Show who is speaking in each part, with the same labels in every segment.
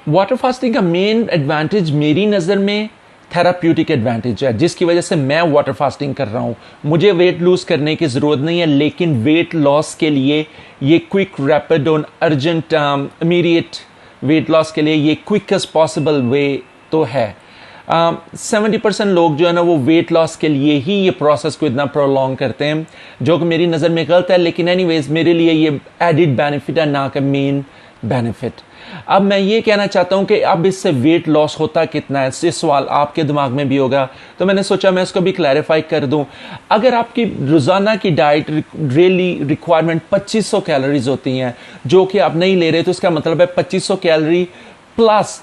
Speaker 1: Water fasting का main advantage मेरी नज़र में थेराप्यूटिक एडवांटेज है, जिसकी वजह से मैं वाटर फास्टिंग कर रहा हूँ। मुझे वेट लूज करने की ज़रूरत नहीं है, लेकिन वेट लॉस के लिए ये क्विक, रैपिड और अर्जेंट इमीडिएट वेट लॉस के लिए ये क्विकेस्ट पॉसिबल वे तो है। 70% लोग जो है ना वो वेट लॉस के लिए ही ये प्रोसेस को इतना प्रोलॉन्ग करते हैं, जो कि मेरी नज़र में गलत है, लेकिन एनीवेज मेरे लिए ये एडिड बेनिफिट है, ना कि मेन बेनिफिट। अब मैं ये कहना चाहता हूं कि अब इससे वेट लॉस होता कितना है, ये सवाल आपके दिमाग में भी होगा, तो मैंने सोचा मैं इसको भी क्लैरिफाई कर दूं। अगर आपकी रोज़ाना की डाइट डेली रिक्वायरमेंट 2500 कैलोरीज होती हैं, जो कि आप नहीं ले रहे, तो इसका मतलब है 2500 कैलोरी प्लस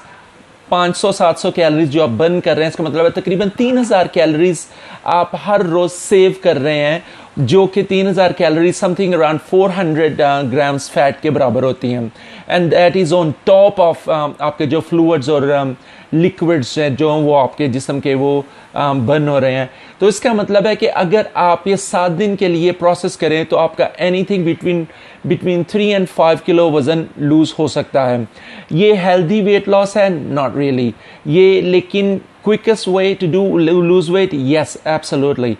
Speaker 1: 500-700 कैलोरीज जो आप बर्न कर रहे हैं, इसका मतलब है तकरीबन 3000 कैलोरीज आप हर रोज सेव कर रहे हैं, जो कि 3000 calories something around 400 grams fat के बराबर होती हैं। And that is on top of आपके जो फ्लूइड्स और लिक्विड्स हैं जो वो आपके जिस्म के वो बर्न हो रहे हैं। तो इसका मतलब है कि अगर आप ये 7 दिन के लिए प्रोसेस करें तो आपका एनीथिंग बिटवीन 3 and 5 किलो वजन लूज हो सकता है। ये हेल्दी वेट लॉस है? Not really. ये लेकिन quickest way to do lose weight? Yes, absolutely.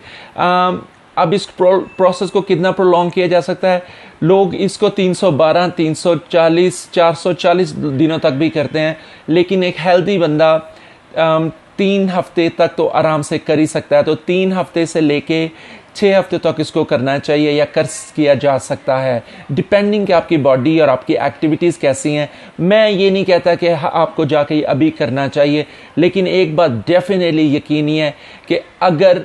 Speaker 1: अब इस प्रोसेस को कितना प्रोलॉन्ग किया जा सकता है? लोग इसको 312, 340, 440 दिनों तक भी करते हैं, लेकिन एक हेल्दी बंदा 3 हफ्ते तक तो आराम से कर ही सकता है। तो 3 हफ्ते से लेके 6 हफ्ते तक इसको करना चाहिए या किया जा सकता है, डिपेंडिंग कि आपकी बॉडी और आपकी एक्टिविटीज़ कैसी हैं। मैं ये नहीं कहता कि आपको जाके अभी करना चाहिए, लेकिन एक बात डेफिनेटली यकीनी है कि अगर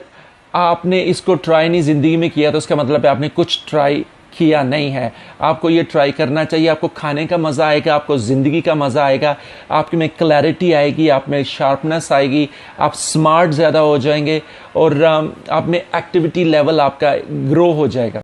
Speaker 1: आपने इसको ट्राई नहीं ज़िंदगी में किया तो उसका मतलब है आपने कुछ ट्राई किया नहीं है। आपको ये ट्राई करना चाहिए। आपको खाने का मज़ा आएगा, आपको ज़िंदगी का मज़ा आएगा, आप में क्लैरिटी आएगी, आप में शार्पनेस आएगी, आप स्मार्ट ज़्यादा हो जाएंगे और आप में एक्टिविटी लेवल आपका ग्रो हो जाएगा।